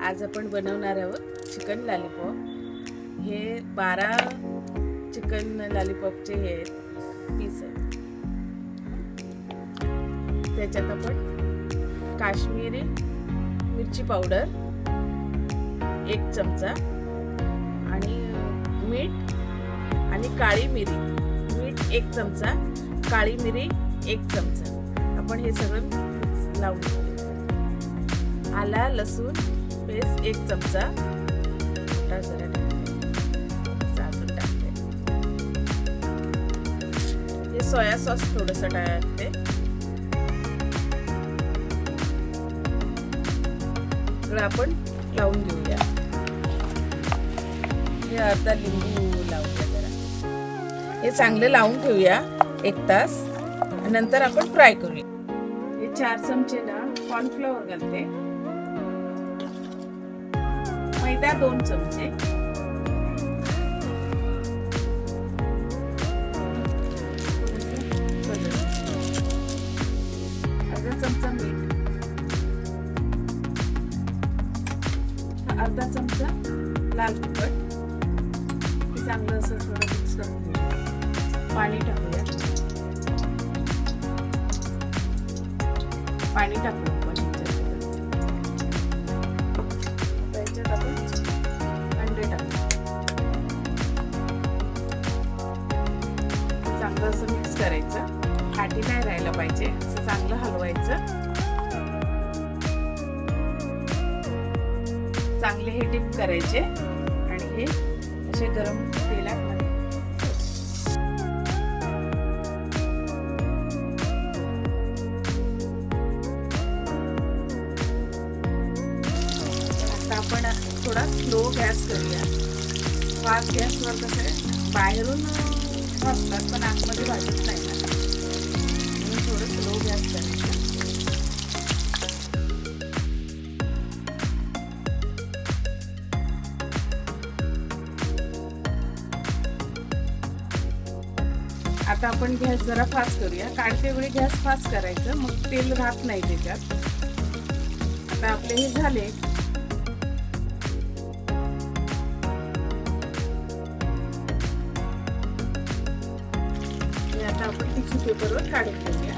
आज आपण बनवणार आहोत चिकन लॉलीपॉप। हे 12 चिकन लॉलीपॉपचे हे पीस आहेत। त्याच्यात आपण काश्मीरी मिरची पावडर 1 चमचा आणि मीठ आणि काळी मिरी, मीठ 1 चमचा, काळी मिरी 1 चमचा। आपण हे सगळं लावून घेऊ। आला लसूण पेस्ट 1 चमचा, जरा साजून टाकते। हे सोया सॉस थोडंसं टाकते। सगळं आपण लावून घेऊया। हे अर्धा लिंबू लावूया जरा। हे चांगलं लावून ठेवूया 1 तास। नंतर आपण फ्राय करूया। हे 4 चमचे ना कॉर्नफ्लोअर घालते, मैदा 2 चमचे, अर्धा चमचा मीठ, अर्धा चमचा लाल तिखट। चांगलं असं थोडं मिक्स करून घेऊया। पाणी टाकूया, पाणी टाकू आपण त्याच्यात आपण अंडे टाकू। चांगलं असं मिक्स करायचं, काठी नाही राहायला पाहिजे, असं चांगलं हलवायचं। चांगले हे डिप करायचे आणि हे असे गरम तेलात आपण थोडा स्लो गॅस करूया। फास्ट गॅसवर कसं बाहेरून भाजतात पण आतमध्ये भाजत नाही ना, म्हणून थोडं स्लो गॅस करायचं। आता आपण गॅस जरा फास्ट करूया। काढते वेळी गॅस फास्ट करायचं, मग तेल राहत नाही त्याच्यात। आता आपले हे झाले। आता आपण टिश्यू पेपरवर काढून घेऊया।